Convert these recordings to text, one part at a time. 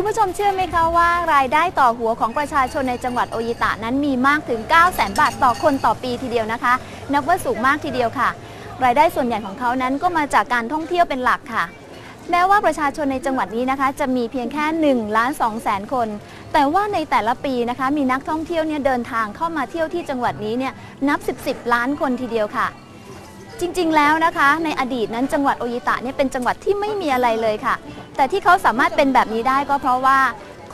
คุณผู้ชมเชื่อไหมคะว่ารายได้ต่อหัวของประชาชนในจังหวัดโออิตะนั้นมีมากถึง 900,000 บาทต่อคนต่อปีทีเดียวนะคะนับว่าสูงมากทีเดียวค่ะรายได้ส่วนใหญ่ของเขานั้นก็มาจากการท่องเที่ยวเป็นหลักค่ะแม้ว่าประชาชนในจังหวัดนี้นะคะจะมีเพียงแค่1,200,000 คนแต่ว่าในแต่ละปีนะคะมีนักท่องเที่ยวเนี่ยเดินทางเข้ามาเที่ยวที่จังหวัดนี้เนี่ยนับ10 ล้านคนทีเดียวค่ะจริงๆแล้วนะคะในอดีตนั้นจังหวัดโออิตะเนี่ยเป็นจังหวัดที่ไม่มีอะไรเลยค่ะแต่ที่เขาสามารถเป็นแบบนี้ได้ก็เพราะว่า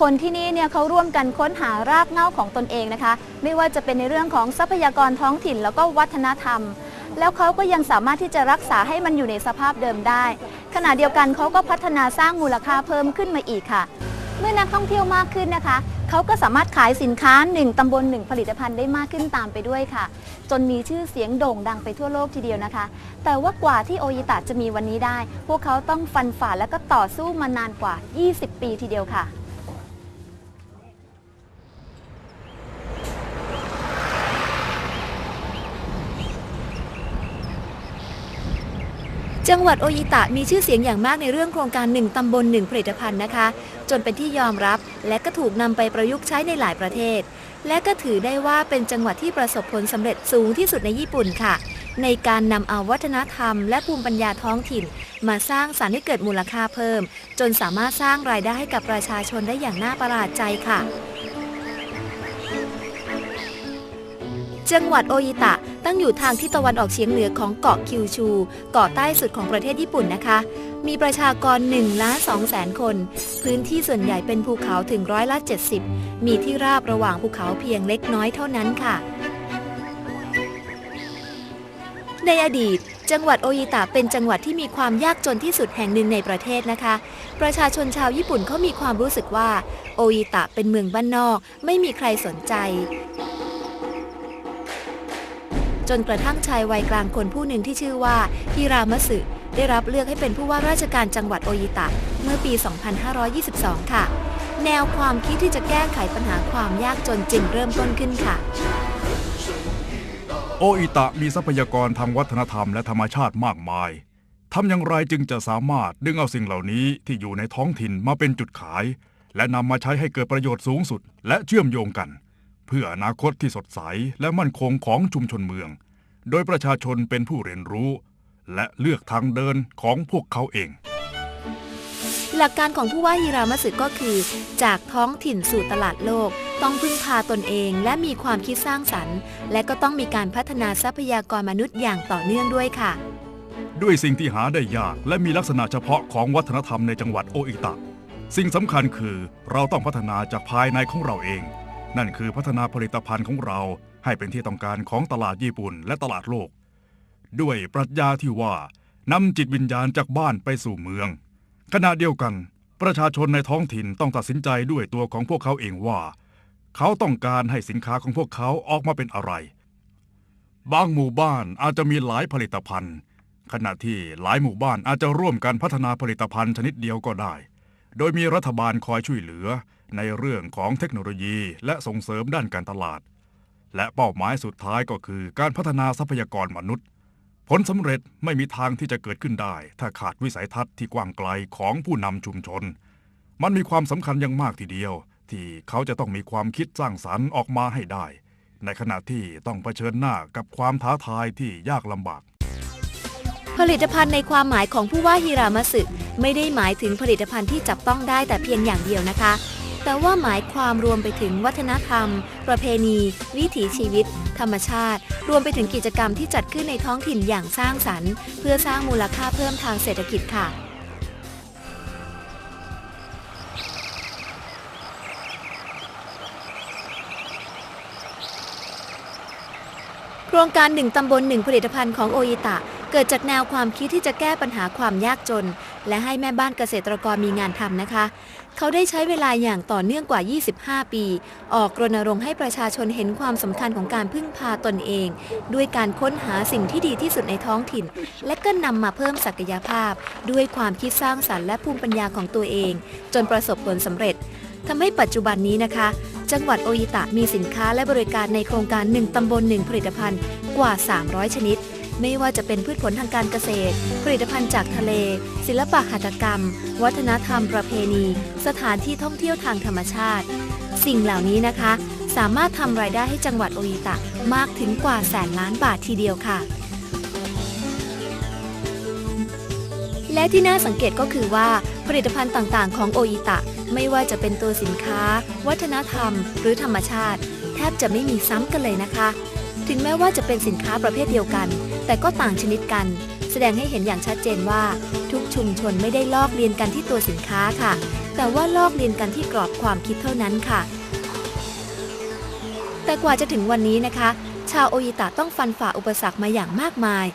คนที่นี่เนี่ยเขาร่วมกันค้นหารากเหง้าของตนเองนะคะไม่ว่าจะเป็นในเรื่องของทรัพยากรท้องถิ่นแล้วก็วัฒนธรรมแล้วเขาก็ยังสามารถที่จะรักษาให้มันอยู่ในสภาพเดิมได้ขณะเดียวกันเขาก็พัฒนาสร้างมูลค่าเพิ่มขึ้นมาอีกค่ะเมื่อนักท่องเที่ยวมากขึ้นนะคะเขาก็สามารถขายสินค้า1ตำบล1ผลิตภัณฑ์ได้มากขึ้นตามไปด้วยค่ะจนมีชื่อเสียงโด่งดังไปทั่วโลกทีเดียวนะคะแต่ว่ากว่าที่โออิตะจะมีวันนี้ได้พวกเขาต้องฟันฝ่าและก็ต่อสู้มานานกว่า20 ปีทีเดียวค่ะจังหวัดโออิตะมีชื่อเสียงอย่างมากในเรื่องโครงการ1ตำบล1ผลิตภัณฑ์นะคะจนเป็นที่ยอมรับและก็ถูกนำไปประยุกต์ใช้ในหลายประเทศและก็ถือได้ว่าเป็นจังหวัดที่ประสบผลสำเร็จสูงที่สุดในญี่ปุ่นค่ะในการนำเอาวัฒนธรรมและภูมิปัญญาท้องถิ่นมาสร้างสรรค์ให้เกิดมูลค่าเพิ่มจนสามารถสร้างรายได้ให้กับประชาชนได้อย่างน่าประหลาดใจค่ะจังหวัดโออิตะตั้งอยู่ทางทิศตะวันออกเฉียงเหนือของเกาะคิวชูเกาะใต้สุดของประเทศญี่ปุ่นนะคะมีประชากร1,200,000 คนพื้นที่ส่วนใหญ่เป็นภูเขาถึง70%มีที่ราบระหว่างภูเขาเพียงเล็กน้อยเท่านั้นค่ะในอดีตจังหวัดโออิตะเป็นจังหวัดที่มีความยากจนที่สุดแห่งหนึ่งในประเทศนะคะประชาชนชาวญี่ปุ่นเขามีความรู้สึกว่าโออิตะเป็นเมืองบ้านนอกไม่มีใครสนใจจนกระทั่งชายวัยกลางคนผู้หนึ่งที่ชื่อว่าฮิรามะสึได้รับเลือกให้เป็นผู้ว่าราชการจังหวัดโออิตะเมื่อปี 2522 ค่ะแนวความคิดที่จะแก้ไขปัญหาความยากจนจึงเริ่มต้นขึ้นค่ะโออิตะมีทรัพยากรทางวัฒนธรรมและธรรมชาติมากมายทำอย่างไรจึงจะสามารถดึงเอาสิ่งเหล่านี้ที่อยู่ในท้องถิ่นมาเป็นจุดขายและนำมาใช้ให้เกิดประโยชน์สูงสุดและเชื่อมโยงกันเพื่ออนาคตที่สดใสและมั่นคงของชุมชนเมืองโดยประชาชนเป็นผู้เรียนรู้และเลือกทางเดินของพวกเขาเองหลักการของผู้ว่าฮิรามะสึก็คือจากท้องถิ่นสู่ตลาดโลกต้องพึ่งพาตนเองและมีความคิดสร้างสรรค์และก็ต้องมีการพัฒนาทรัพยากรมนุษย์อย่างต่อเนื่องด้วยค่ะด้วยสิ่งที่หาได้ยากและมีลักษณะเฉพาะของวัฒนธรรมในจังหวัดโออิตะสิ่งสำคัญคือเราต้องพัฒนาจากภายในของเราเองนั่นคือพัฒนาผลิตภัณฑ์ของเราให้เป็นที่ต้องการของตลาดญี่ปุ่นและตลาดโลกด้วยปรัชญาที่ว่านำจิตวิญญาณจากบ้านไปสู่เมืองขณะเดียวกันประชาชนในท้องถิ่นต้องตัดสินใจด้วยตัวของพวกเขาเองว่าเขาต้องการให้สินค้าของพวกเขาออกมาเป็นอะไรบางหมู่บ้านอาจจะมีหลายผลิตภัณฑ์ขณะที่หลายหมู่บ้านอาจจะร่วมกันพัฒนาผลิตภัณฑ์ชนิดเดียวก็ได้โดยมีรัฐบาลคอยช่วยเหลือในเรื่องของเทคโนโลยีและส่งเสริมด้านการตลาดและเป้าหมายสุดท้ายก็คือการพัฒนาทรัพยากรมนุษย์ผลสำเร็จไม่มีทางที่จะเกิดขึ้นได้ถ้าขาดวิสัยทัศน์ที่กว้างไกลของผู้นำชุมชนมันมีความสำคัญอย่างมากทีเดียวที่เขาจะต้องมีความคิดสร้างสรรค์ออกมาให้ได้ในขณะที่ต้องเผชิญหน้ากับความท้าทายที่ยากลำบากผลิตภัณฑ์ในความหมายของผู้ว่าฮิรามะสึไม่ได้หมายถึงผลิตภัณฑ์ที่จับต้องได้แต่เพียงอย่างเดียวนะคะแต่ว่าหมายความรวมไปถึงวัฒนธรรมประเพณีวิถีชีวิตธรรมชาติรวมไปถึงกิจกรรมที่จัดขึ้นในท้องถิ่นอย่างสร้างสรรค์เพื่อสร้างมูลค่าเพิ่มทางเศรษฐกิจค่ะโครงการ1ตำบล1ผลิตภัณฑ์ของโออิตะเกิดจากแนวความคิดที่จะแก้ปัญหาความยากจนและให้แม่บ้านเกษตรกรมีงานทำนะคะเขาได้ใช้เวลาอย่างต่อเนื่องกว่า25 ปีออกรณรงค์ให้ประชาชนเห็นความสำคัญของการพึ่งพาตนเองด้วยการค้นหาสิ่งที่ดีที่สุดในท้องถิ่นและก็นำมาเพิ่มศักยภาพด้วยความคิดสร้างสรรค์และภูมิปัญญาของตัวเองจนประสบผลสำเร็จทำให้ปัจจุบันนี้นะคะจังหวัดโออิตะมีสินค้าและบริการในโครงการ1ตำบล1ผลิตภัณฑ์กว่า300ชนิด ไม่ว่าจะเป็นพืชผลทางการเกษตรผลิตภัณฑ์จากทะเลศิลปะหัตถกรรมวัฒนธรรมประเพณีสถานที่ท่องเที่ยวทางธรรมชาติสิ่งเหล่านี้นะคะสามารถทำรายได้ให้จังหวัดโออิตะมากถึงกว่าแสนล้านบาททีเดียวค่ะและที่น่าสังเกตก็คือว่าผลิตภัณฑ์ต่างๆของโออิตะไม่ว่าจะเป็นตัวสินค้าวัฒนธรรมหรือธรรมชาติแทบจะไม่มีซ้ำกันเลยนะคะถึงแม้ว่าจะเป็นสินค้าประเภทเดียวกันแต่ก็ต่างชนิดกันแสดงให้เห็นอย่างชัดเจนว่าทุกชุมชนไม่ได้ลอกเลียนกันที่ตัวสินค้าค่ะแต่ว่าลอกเลียนกันที่กรอบความคิดเท่านั้นค่ะแต่กว่าจะถึงวันนี้นะคะชาวโออิตะต้องฟันฝ่าอุปสรรคมาอย่างมากมาย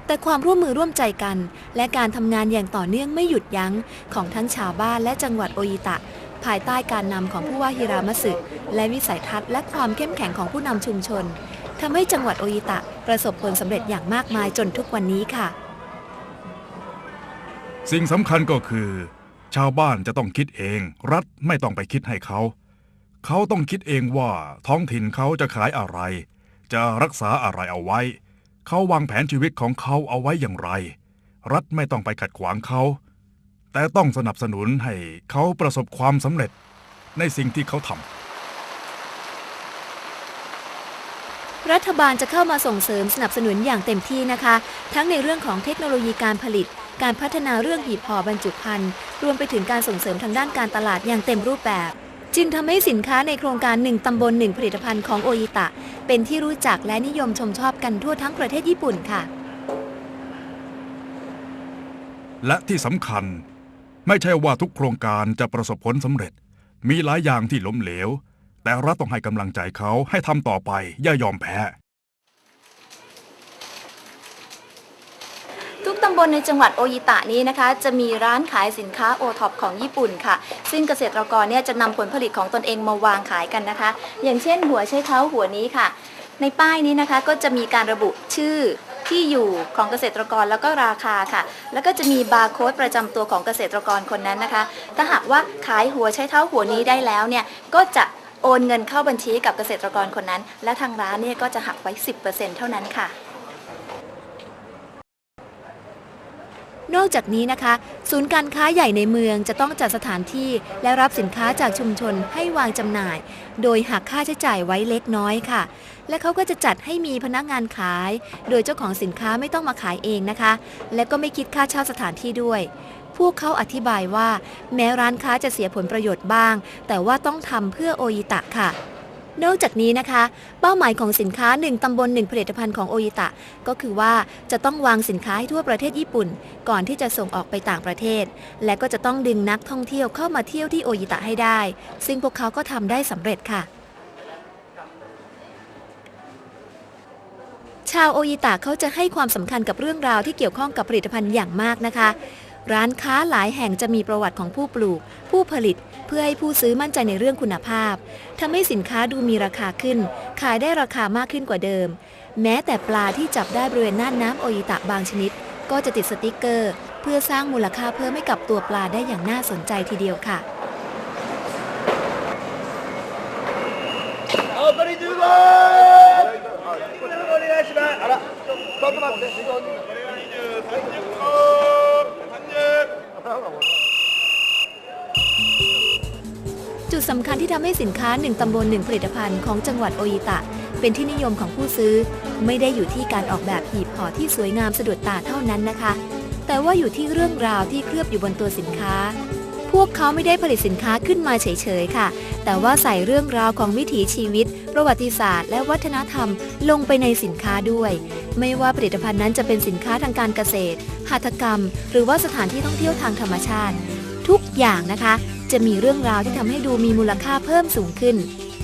แต่ความร่วมมือร่วมใจกันและการทำงานอย่างต่อเนื่องไม่หยุดยั้งของทั้งชาวบ้านและจังหวัดโออิตะภายใต้การนำของผู้ว่าฮิรามะสึและวิสัยทัศน์และความเข้มแข็งของผู้นำชุมชนทำให้จังหวัดโออิตะประสบผลสำเร็จอย่างมากมายจนทุกวันนี้ค่ะสิ่งสำคัญก็คือ ชาวบ้านจะต้องคิดเองรัฐไม่ต้องไปคิดให้เขาต้องคิดเองว่าท้องถิ่นเขาจะขายอะไร จะรักษาอะไรเอาไว้เขาวางแผนชีวิตของเขาเอาไว้อย่างไรรัฐไม่ต้องไปขัดขวางเขาแต่ต้องสนับสนุนให้เขาประสบความสำเร็จในสิ่งที่เขาทำรัฐบาลจะเข้ามาส่งเสริมสนับสนุนอย่างเต็มที่นะคะทั้งในเรื่องของเทคโนโลยีการผลิตการพัฒนาเรื่องหีบห่อบรรจุภัณฑ์รวมไปถึงการส่งเสริมทางด้านการตลาดอย่างเต็มรูปแบบจึงทำให้สินค้าในโครงการ1ตำบล1ผลิตภัณฑ์ของโออิตะเป็นที่รู้จักและนิยมชมชอบกันทั่วทั้งประเทศญี่ปุ่นค่ะและที่สำคัญไม่ใช่ว่าทุกโครงการจะประสบผลสำเร็จมีหลายอย่างที่ล้มเหลวแต่รัฐต้องให้กำลังใจเขาให้ทำต่อไปอย่ายอมแพ้ทุกตำบลในจังหวัดโออิตะนี้นะคะจะมีร้านขายสินค้าโอท็อปของญี่ปุ่นค่ะซึ่งเกษตรกรเนี่ยจะนำผลผลิตของตนเองมาวางขายกันนะคะอย่างเช่นหัวไชเท้าหัวนี้ค่ะในป้ายนี้นะคะก็จะมีการระบุชื่อที่อยู่ของเกษตรกรแล้วก็ราคาค่ะแล้วก็จะมีบาร์โค้ดประจำตัวของเกษตรกรคนนั้นนะคะถ้าหากว่าขายหัวไชเท้าหัวนี้ได้แล้วเนี่ยก็จะโอนเงินเข้าบัญชีกับเกษตรกรคนนั้นและทางร้านเนี่ยก็จะหักไว้ 10% เท่านั้นค่ะนอกจากนี้นะคะศูนย์การค้าใหญ่ในเมืองจะต้องจัดสถานที่และรับสินค้าจากชุมชนให้วางจำหน่ายโดยหักค่าใช้จ่ายไว้เล็กน้อยค่ะและเขาก็จะจัดให้มีพนักงานขายโดยเจ้าของสินค้าไม่ต้องมาขายเองนะคะและก็ไม่คิดค่าเช่าสถานที่ด้วยพวกเขาอธิบายว่าแม้ร้านค้าจะเสียผลประโยชน์บ้างแต่ว่าต้องทำเพื่อโออิตะค่ะนอกจากนี้นะคะเป้าหมายของสินค้า1ตำบล1ผลิตภัณฑ์ของโออิตะก็คือว่าจะต้องวางสินค้าให้ทั่วประเทศญี่ปุ่นก่อนที่จะส่งออกไปต่างประเทศและก็จะต้องดึงนักท่องเที่ยวเข้ามาเที่ยวที่โออิตะให้ได้ซึ่งพวกเขาก็ทำได้สำเร็จค่ะชาวโออิตะเขาจะให้ความสำคัญกับเรื่องราวที่เกี่ยวข้องกับผลิตภัณฑ์อย่างมากนะคะร้านค้าหลายแห่งจะมีประวัติของผู้ปลูกผู้ผลิตเพื่อให้ผู้ซื้อมั่นใจในเรื่องคุณภาพทำให้สินค้าดูมีราคาขึ้นขายได้ราคามากขึ้นกว่าเดิมแม้แต่ปลาที่จับได้บริเวณน่านน้ำโออิตะบางชนิดก็จะติดสติ๊กเกอร์เพื่อสร้างมูลค่าเพิ่มให้กับตัวปลาได้อย่างน่าสนใจทีเดียวค่ะจุดสำคัญที่ทำให้สินค้า1ตำบล1ผลิตภัณฑ์ของจังหวัดโออิตะเป็นที่นิยมของผู้ซื้อไม่ได้อยู่ที่การออกแบบหีบห่อที่สวยงามสะดุดตาเท่านั้นนะคะแต่ว่าอยู่ที่เรื่องราวที่เคลือบอยู่บนตัวสินค้าพวกเขาไม่ได้ผลิตสินค้าขึ้นมาเฉยๆค่ะแต่ว่าใส่เรื่องราวของวิถีชีวิตประวัติศาสตร์และวัฒนธรรมลงไปในสินค้าด้วยไม่ว่าผลิตภัณฑ์นั้นจะเป็นสินค้าทางการเกษตรหัตถกรรมหรือว่าสถานที่ท่องเที่ยวทางธรรมชาติทุกอย่างนะคะจะมีเรื่องราวที่ทำให้ดูมีมูลค่าเพิ่มสูงขึ้น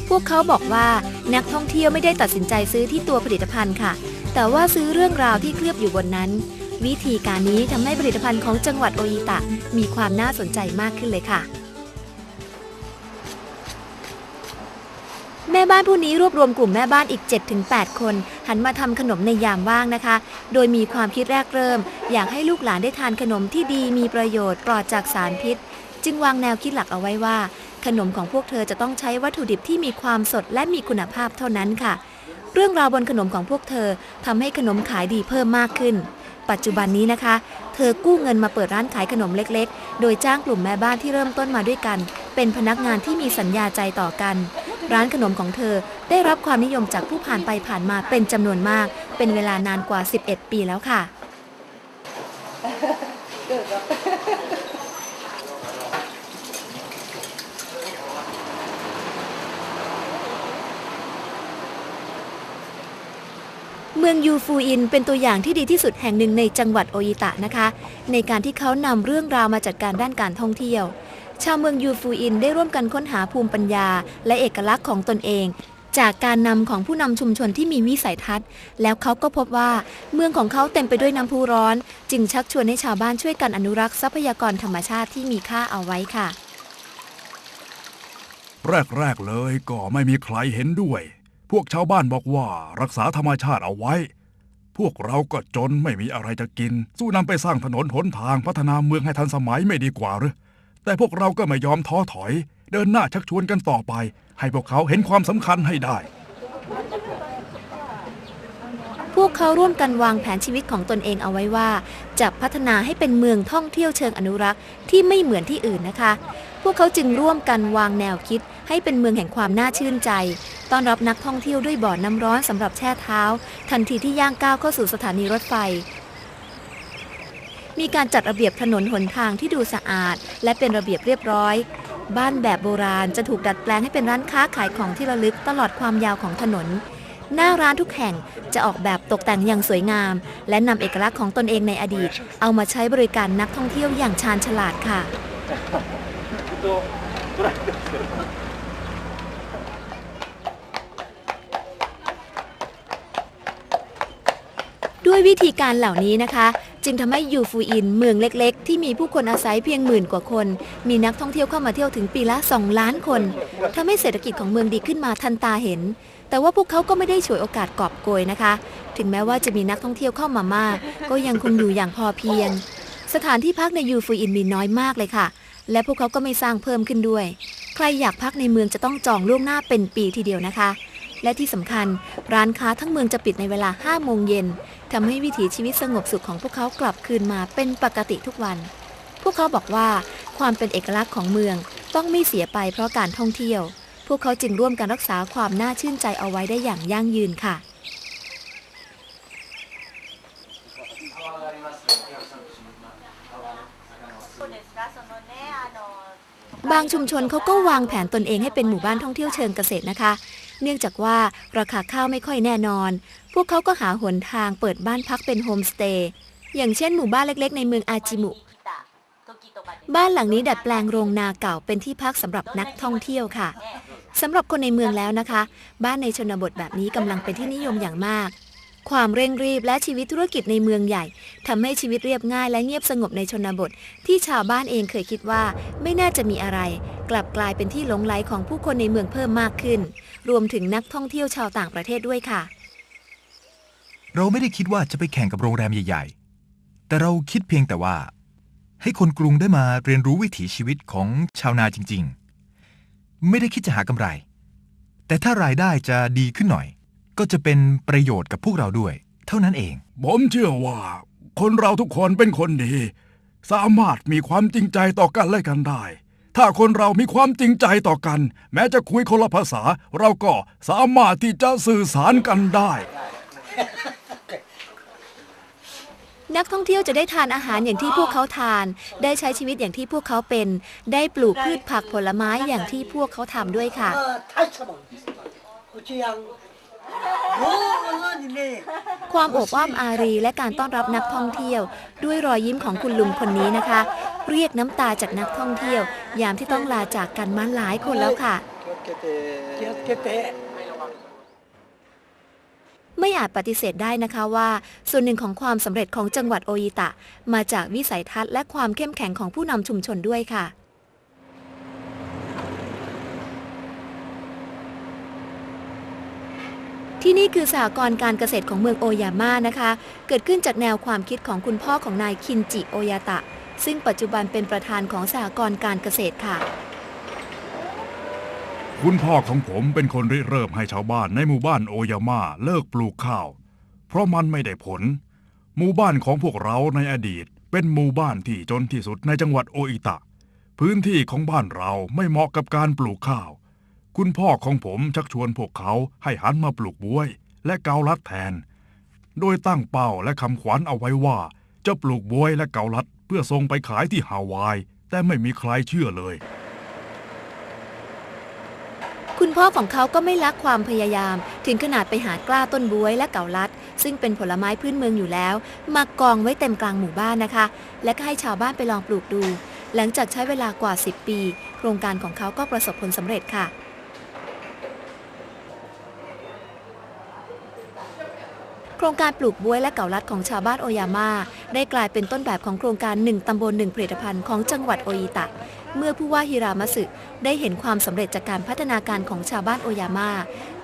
พวกเขาบอกว่านักท่องเที่ยวไม่ได้ตัดสินใจซื้อที่ตัวผลิตภัณฑ์ค่ะแต่ว่าซื้อเรื่องราวที่เคลือบอยู่บนนั้นวิธีการนี้ทำให้ผลิตภัณฑ์ของจังหวัดโออิตะมีความน่าสนใจมากขึ้นเลยค่ะแม่บ้านผู้นี้รวบรวมกลุ่มแม่บ้านอีก 7-8 คนหันมาทำขนมในยามว่างนะคะโดยมีความคิดแรกเริ่มอยากให้ลูกหลานได้ทานขนมที่ดีมีประโยชน์ปลอดจากสารพิษจึงวางแนวคิดหลักเอาไว้ว่าขนมของพวกเธอจะต้องใช้วัตถุดิบที่มีความสดและมีคุณภาพเท่านั้นค่ะ เรื่องราวบนขนมของพวกเธอทำให้ขนมขายดีเพิ่มมากขึ้นปัจจุบันนี้นะคะเธอกู้เงินมาเปิดร้านขายขนมเล็กๆโดยจ้างกลุ่มแม่บ้านที่เริ่มต้นมาด้วยกันเป็นพนักงานที่มีสัญญาใจต่อกันร้านขนมของเธอได้รับความนิยมจากผู้ผ่านไปผ่านมาเป็นจำนวนมากเป็นเวลานานกว่า11 ปีแล้วค่ะเมืองยูฟูอินเป็นตัวอย่างที่ดีที่สุดแห่งหนึ่งในจังหวัดโออิตะนะคะในการที่เขานำเรื่องราวมาจัดการด้านการท่องเที่ยวชาวเมืองยูฟูอินได้ร่วมกันค้นหาภูมิปัญญาและเอกลักษณ์ของตนเองจากการนำของผู้นำชุมชนที่มีวิสัยทัศน์แล้วเขาก็พบว่าเมืองของเขาเต็มไปด้วยน้ำพุร้อนจึงชักชวนให้ชาวบ้านช่วยกันอนุรักษ์ทรัพยากรธรรมชาติที่มีค่าเอาไว้ค่ะแรกๆเลยก็ไม่มีใครเห็นด้วยพวกชาวบ้านบอกว่ารักษาธรรมชาติเอาไว้พวกเราก็จนไม่มีอะไรจะกินสู้นำไปสร้างถนนหนทางพัฒนาเมืองให้ทันสมัยไม่ดีกว่าหรือแต่พวกเราก็ไม่ยอมท้อถอยเดินหน้าชักชวนกันต่อไปให้พวกเขาเห็นความสำคัญให้ได้พวกเขาร่วมกันวางแผนชีวิตของตนเองเอาไว้ว่าจะพัฒนาให้เป็นเมืองท่องเที่ยวเชิงอนุรักษ์ที่ไม่เหมือนที่อื่นนะคะพวกเขาจึงร่วมกันวางแนวคิดให้เป็นเมืองแห่งความน่าชื่นใจต้อนรับนักท่องเที่ยวด้วยบ่อน้ำร้อนสำหรับแช่เท้าทันทีที่ย่างก้าวเข้าสู่สถานีรถไฟมีการจัดระเบียบถนนหนทางที่ดูสะอาดและเป็นระเบียบเรียบร้อยบ้านแบบโบราณจะถูกดัดแปลงให้เป็นร้านค้าขายของที่ระลึกตลอดความยาวของถนนหน้าร้านทุกแห่งจะออกแบบตกแต่งอย่างสวยงามและนำเอกลักษณ์ของตนเองในอดีตเอามาใช้บริการนักท่องเที่ยวอย่างชาญฉลาดค่ะด้วยวิธีการเหล่านี้นะคะจึงทำให้ยูฟูอินเมืองเล็กๆที่มีผู้คนอาศัยเพียง10,000 กว่าคนมีนักท่องเที่ยวเข้ามาเที่ยวถึงปีละ2 ล้านคนทำให้เศรษฐกิจของเมืองดีขึ้นมาทันตาเห็นแต่ว่าพวกเขาก็ไม่ได้ฉวยโอกาสกอบโกยนะคะถึงแม้ว่าจะมีนักท่องเที่ยวเข้ามามากก็ยังคงอยู่อย่างพอเพียงสถานที่พักในยูฟูอินมีน้อยมากเลยค่ะและพวกเขาก็ไม่สร้างเพิ่มขึ้นด้วยใครอยากพักในเมืองจะต้องจองล่วงหน้าเป็นปีทีเดียวนะคะและที่สำคัญร้านค้าทั้งเมืองจะปิดในเวลา 5 โมงเย็นทำให้วิถีชีวิตสงบสุขของพวกเขากลับคืนมาเป็นปกติทุกวันพวกเขาบอกว่าความเป็นเอกลักษณ์ของเมืองต้องไม่เสียไปเพราะการท่องเที่ยวพวกเขาจึงร่วมกันรักษาความน่าชื่นใจเอาไว้ได้อย่างยั่งยืนค่ะบางชุมชนเขาก็วางแผนตนเองให้เป็นหมู่บ้านท่องเที่ยวเชิงเกษตรนะคะเนื่องจากว่าราคาข้าวไม่ค่อยแน่นอนพวกเขาก็หาหนทางเปิดบ้านพักเป็นโฮมสเตย์อย่างเช่นหมู่บ้านเล็กๆในเมืองอาจิมุบ้านหลังนี้ดัดแปลงโรงนาเก่าเป็นที่พักสำหรับนักท่องเที่ยวค่ะสำหรับคนในเมืองแล้วนะคะบ้านในชนบทแบบนี้กำลังเป็นที่นิยมอย่างมากความเร่งรีบและชีวิตธุรกิจในเมืองใหญ่ทำให้ชีวิตเรียบง่ายและเงียบสงบในชนบทที่ชาวบ้านเองเคยคิดว่าไม่น่าจะมีอะไรกลับกลายเป็นที่หลงใหลของผู้คนในเมืองเพิ่มมากขึ้นรวมถึงนักท่องเที่ยวชาวต่างประเทศด้วยค่ะเราไม่ได้คิดว่าจะไปแข่งกับโรงแรมใหญ่ๆแต่เราคิดเพียงแต่ว่าให้คนกรุงได้มาเรียนรู้วิถีชีวิตของชาวนาจริงๆไม่ได้คิดจะหากำไรแต่ถ้ารายได้จะดีขึ้นหน่อยก็จะเป็นประโยชน์กับพวกเราด้วยเท่านั้นเองผมเชื่อว่าคนเราทุกคนเป็นคนดีสามารถมีความจริงใจต่อกันและกันได้ถ้าคนเรามีความจริงใจต่อกันแม้จะคุยคนละภาษาเราก็สามารถที่จะสื่อสารกันได้นักท่องเที่ยวจะได้ทานอาหารอย่างที่พวกเขาทานได้ใช้ชีวิตอย่างที่พวกเขาเป็นได้ปลูกพืชผักผลไม้อย่างที่พวกเขาทำด้วยค่ะความโอบอ้อมอารีและการต้อนรับนักท่องเที่ยวด้วยรอยยิ้มของคุณลุงคนนี้นะคะเรียกน้ำตาจากนักท่องเที่ยวยามที่ต้องลาจากกันมาหลายคนแล้วค่ะไม่อาจปฏิเสธได้นะคะว่าส่วนหนึ่งของความสำเร็จของจังหวัดโออิตะมาจากวิสัยทัศน์และความเข้มแข็งของผู้นำชุมชนด้วยค่ะที่นี่คือสหกรณ์การเกษตรของเมืองโอยาม่านะคะเกิดขึ้นจากแนวความคิดของคุณพ่อของนายคินจิโอยาตะซึ่งปัจจุบันเป็นประธานของสหกรณ์การเกษตรค่ะ คุณพ่อของผมเป็นคนริเริ่มให้ชาวบ้านในหมู่บ้านโอยาม่าเลิกปลูกข้าวเพราะมันไม่ได้ผลหมู่บ้านของพวกเราในอดีตเป็นหมู่บ้านที่จนที่สุดในจังหวัดโออิตะพื้นที่ของบ้านเราไม่เหมาะกับการปลูกข้าวคุณพ่อของผมชักชวนพวกเขาให้หันมาปลูกบ๊วยและเกาลัดแทนโดยตั้งเป้าและคำขวัญเอาไว้ว่าจะปลูกบ๊วยและเกาลัดเพื่อส่งไปขายที่ฮาวายแต่ไม่มีใครเชื่อเลยคุณพ่อของเขาก็ไม่ละความพยายามถึงขนาดไปหากล้าต้นบ๊วยและเกาลัดซึ่งเป็นผลไม้พื้นเมืองอยู่แล้วมากองไว้เต็มกลางหมู่บ้านนะคะและก็ให้ชาวบ้านไปลองปลูกดูหลังจากใช้เวลากว่า10 ปีโครงการของเขาก็ประสบผลสำเร็จค่ะโครงการปลูกบ๊วยและเกาลัดของชาวบ้านโอยาม่าได้กลายเป็นต้นแบบของโครงการ1 ตำบล 1 ผลิตภัณฑ์ของจังหวัดโออิตะเมื่อผู้ว่าฮิรามัสึได้เห็นความสำเร็จจากการพัฒนาการของชาวบ้านโอยาม่า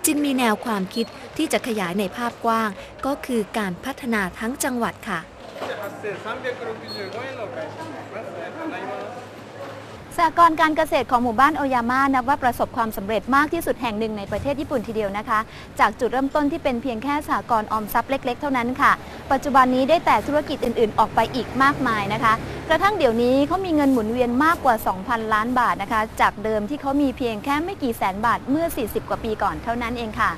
จึงมีแนวความคิดที่จะขยายในภาพกว้างก็คือการพัฒนาทั้งจังหวัดค่ะสหกรณ์การเกษตรของหมู่บ้านโอยาม่านับว่าประสบความสำเร็จมากที่สุดแห่งหนึ่งในประเทศญี่ปุ่นทีเดียวนะคะจากจุดเริ่มต้นที่เป็นเพียงแค่สหกรณ์ออมทรัพย์เล็กๆเท่านั้นค่ะปัจจุบันนี้ได้แต่ธุรกิจอื่นๆออกไปอีกมากมายนะคะกระทั่งเดี๋ยวนี้เขามีเงินหมุนเวียนมากกว่า 2,000 ล้านบาทนะคะจากเดิมที่เขามีเพียงแค่ไม่กี่แสนบาทเมื่อ40 กว่าปีก่อนเท่านั้นเองค่ะ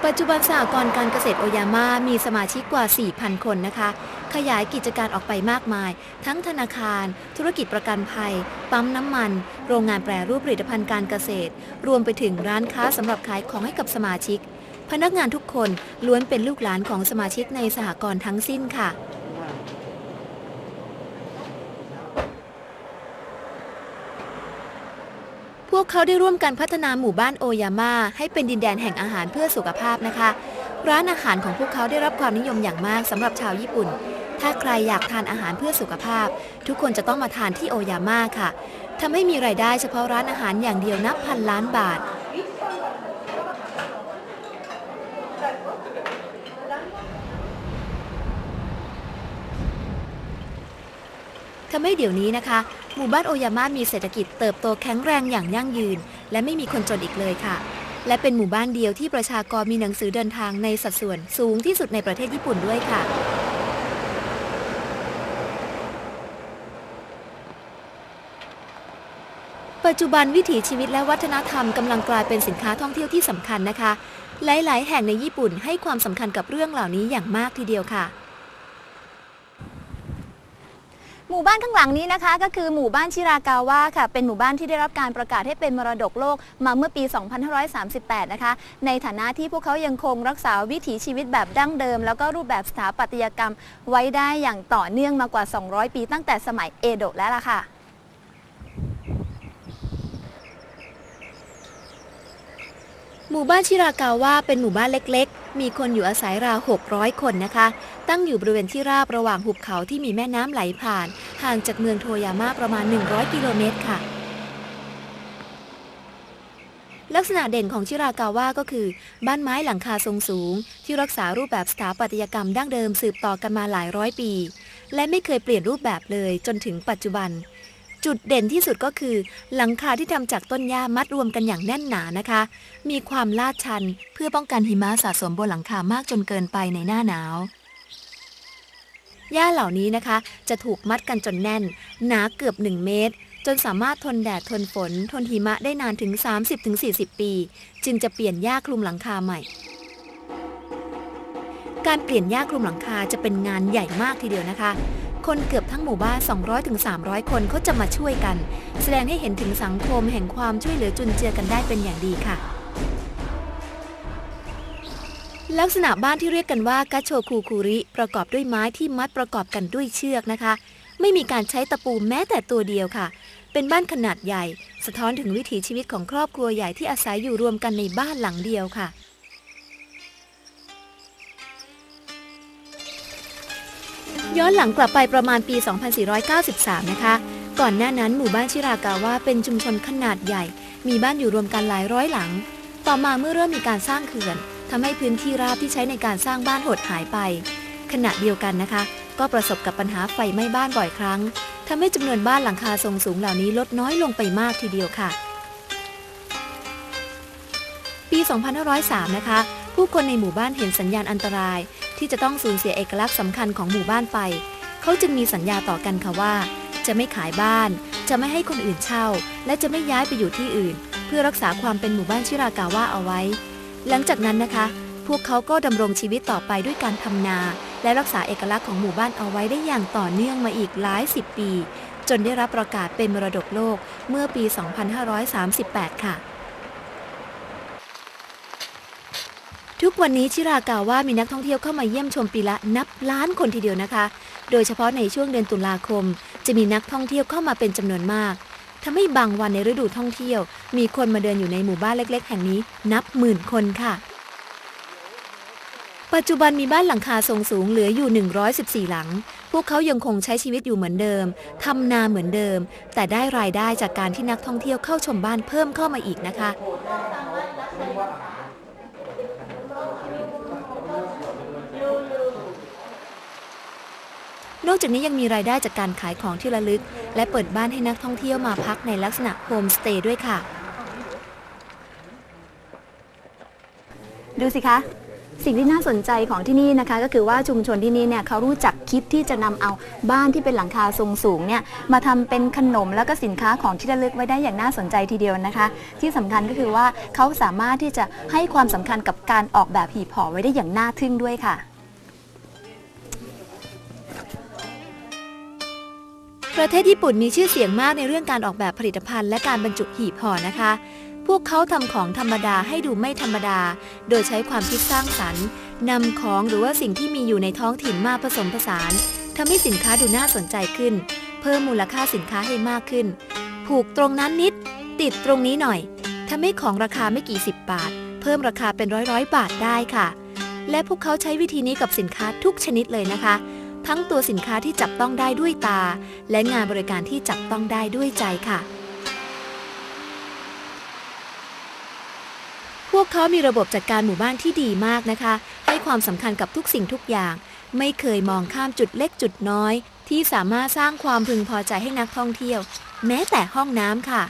ปัจจุบันสหกรณ์การเกษตรโอยาม่ามีสมาชิกกว่า 4,000 คนนะคะขยายกิจการออกไปมากมายทั้งธนาคารธุรกิจประกันภัยปั๊มน้ำมันโรงงานแปรรูปผลิตภัณฑ์การเกษตรรวมไปถึงร้านค้าสำหรับขายของให้กับสมาชิกพนักงานทุกคนล้วนเป็นลูกหลานของสมาชิกในสหกรณ์ทั้งสิ้นค่ะพวกเขาได้ร่วมกันพัฒนาหมู่บ้านโอยาม่าให้เป็นดินแดนแห่งอาหารเพื่อสุขภาพนะคะร้านอาหารของพวกเขาได้รับความนิยมอย่างมากสำหรับชาวญี่ปุ่นถ้าใครอยากทานอาหารเพื่อสุขภาพทุกคนจะต้องมาทานที่โอยาม่าค่ะทำให้มีรายได้เฉพาะร้านอาหารอย่างเดียวนับพันล้านบาททำให้เดี๋ยวนี้นะคะหมู่บ้านโอยาม่ามีเศรษฐกิจเติบโตแข็งแรงอย่างยั่งยืนและไม่มีคนจนอีกเลยค่ะและเป็นหมู่บ้านเดียวที่ประชากรมีหนังสือเดินทางในสัดส่วนสูงที่สุดในประเทศญี่ปุ่นด้วยค่ะปัจจุบันวิถีชีวิตและวัฒนธรรมกำลังกลายเป็นสินค้าท่องเที่ยวที่สำคัญนะคะหลายๆแห่งในญี่ปุ่นให้ความสำคัญกับเรื่องเหล่านี้อย่างมากทีเดียวค่ะหมู่บ้านข้างหลังนี้นะคะก็คือหมู่บ้านชิรากาวะค่ะเป็นหมู่บ้านที่ได้รับการประกาศให้เป็นมรดกโลกมาเมื่อปี 2538 นะคะในฐานะที่พวกเขายังคงรักษาวิถีชีวิตแบบดั้งเดิมแล้วก็รูปแบบสถาปัตยกรรมไว้ได้อย่างต่อเนื่องมากว่า 200 ปีตั้งแต่สมัยเอโดะแล้วล่ะค่ะหมู่บ้านชิรากาวะเป็นหมู่บ้านเล็กๆมีคนอยู่อาศัยราว600 คนนะคะตั้งอยู่บริเวณที่ราบระหว่างหุบเขาที่มีแม่น้ำไหลผ่านห่างจากเมืองโทยาม่าประมาณ100 กิโลเมตรค่ะลักษณะเด่นของชิรากาวะก็คือบ้านไม้หลังคาทรงสูงที่รักษารูปแบบสถาปัตยกรรมดั้งเดิมสืบต่อกันมาหลายร้อยปีและไม่เคยเปลี่ยนรูปแบบเลยจนถึงปัจจุบันจุดเด่นที่สุดก็คือหลังคาที่ทำจากต้นหญ้ามัดรวมกันอย่างแน่นหนานะคะมีความลาดชันเพื่อป้องกันหิมะสะสมบนหลังคามากจนเกินไปในหน้าหนาวหญ้าเหล่านี้นะคะจะถูกมัดกันจนแน่นหนาเกือบ1 เมตรจนสามารถทนแดดทนฝนทนหิมะได้นานถึง 30-40 ปีจึงจะเปลี่ยนหญ้าคลุมหลังคาใหม่การเปลี่ยนหญ้าคลุมหลังคาจะเป็นงานใหญ่มากทีเดียวนะคะคนเกือบทั้งหมู่บ้าน 200-300 คนเขาจะมาช่วยกันแสดงให้เห็นถึงสังคมแห่งความช่วยเหลือจุนเจือกันได้เป็นอย่างดีค่ะลักษณะบ้านที่เรียกกันว่ากัชโชคูคุริประกอบด้วยไม้ที่มัดประกอบกันด้วยเชือกนะคะไม่มีการใช้ตะปูแม้แต่ตัวเดียวค่ะเป็นบ้านขนาดใหญ่สะท้อนถึงวิถีชีวิตของครอบครัวใหญ่ที่อาศัยอยู่รวมกันในบ้านหลังเดียวค่ะย้อนหลังกลับไปประมาณปี 2493 นะคะก่อนหน้านั้นหมู่บ้านชิรากาวะเป็นชุมชนขนาดใหญ่มีบ้านอยู่รวมกันหลายร้อยหลังต่อมาเมื่อเริ่มมีการสร้างเขื่อนทำให้พื้นที่ราบที่ใช้ในการสร้างบ้านหดหายไปขณะเดียวกันนะคะก็ประสบกับปัญหาไฟไหม้บ้านบ่อยครั้ง ทำให้จำนวนบ้านหลังคาทรงสูงเหล่านี้ลดน้อยลงไปมากทีเดียวค่ะ ปี 2503 นะคะ ผู้คนในหมู่บ้านเห็นสัญญาณอันตรายที่จะต้องสูญเสียเอกลักษณ์สำคัญของหมู่บ้านไปเขาจึงมีสัญญาต่อกันค่ะว่าจะไม่ขายบ้านจะไม่ให้คนอื่นเช่าและจะไม่ย้ายไปอยู่ที่อื่นเพื่อรักษาความเป็นหมู่บ้านชิรากาวะเอาไว้หลังจากนั้นนะคะพวกเขาก็ดำรงชีวิตต่อไปด้วยการทำนาและรักษาเอกลักษณ์ของหมู่บ้านเอาไว้ได้อย่างต่อเนื่องมาอีกหลายสิบปีจนได้รับประกาศเป็นมรดกโลกเมื่อปี 2538 ค่ะทุกวันนี้ชิรากาวะมีนักท่องเที่ยวเข้ามาเยี่ยมชมปีละนับล้านคนทีเดียวนะคะโดยเฉพาะในช่วงเดือนตุลาคมจะมีนักท่องเที่ยวเข้ามาเป็นจำนวนมากทำให้บางวันในฤดูท่องเที่ยวมีคนมาเดินอยู่ในหมู่บ้านเล็กๆแห่งนี้นับหมื่นคนค่ะปัจจุบันมีบ้านหลังคาทรงสูงเหลืออยู่114หลังพวกเขายังคงใช้ชีวิตอยู่เหมือนเดิมทำนาเหมือนเดิมแต่ได้รายได้จากการที่นักท่องเที่ยวเข้าชมบ้านเพิ่มเข้ามาอีกนะคะนอกจากนี้ยังมีรายได้จากการขายของที่ระลึกและเปิดบ้านให้นักท่องเที่ยวมาพักในลักษณะโฮมสเตย์ด้วยค่ะดูสิคะสิ่งที่น่าสนใจของที่นี่นะคะก็คือว่าชุมชนที่นี่เนี่ยเขารู้จักคิดที่จะนำเอาบ้านที่เป็นหลังคาทรงสูงเนี่ยมาทำเป็นขนมแล้วก็สินค้าของที่ระลึกไว้ได้อย่างน่าสนใจทีเดียวนะคะที่สำคัญก็คือว่าเขาสามารถที่จะให้ความสำคัญกับการออกแบบหีบห่อไว้ได้อย่างน่าทึ่งด้วยค่ะประเทศญี่ปุ่นมีชื่อเสียงมากในเรื่องการออกแบบผลิตภัณฑ์และการบรรจุหีบห่อนะคะพวกเขาทำของธรรมดาให้ดูไม่ธรรมดาโดยใช้ความคิดสร้างสรรค์นำของหรือว่าสิ่งที่มีอยู่ในท้องถิ่นมาผสมผสานทำให้สินค้าดูน่าสนใจขึ้นเพิ่มมูลค่าสินค้าให้มากขึ้นผูกตรงนั้นนิดติดตรงนี้หน่อยทำให้ของราคาไม่กี่10 บาทเพิ่มราคาเป็นร้อยบาทได้ค่ะและพวกเขาใช้วิธีนี้กับสินค้าทุกชนิดเลยนะคะทั้งตัวสินค้าที่จับต้องได้ด้วยตาและงานบริการที่จับต้องได้ด้วยใจค่ะพวกเขามีระบบจัดการหมู่บ้านที่ดีมากนะคะให้ความสำคัญกับทุกสิ่งทุกอย่างไม่เคยมองข้ามจุดเล็กจุดน้อยที่สามารถสร้างความพึงพอใจให้นักท่องเที่ยวแม้แต่ห้องน้ำค่ะ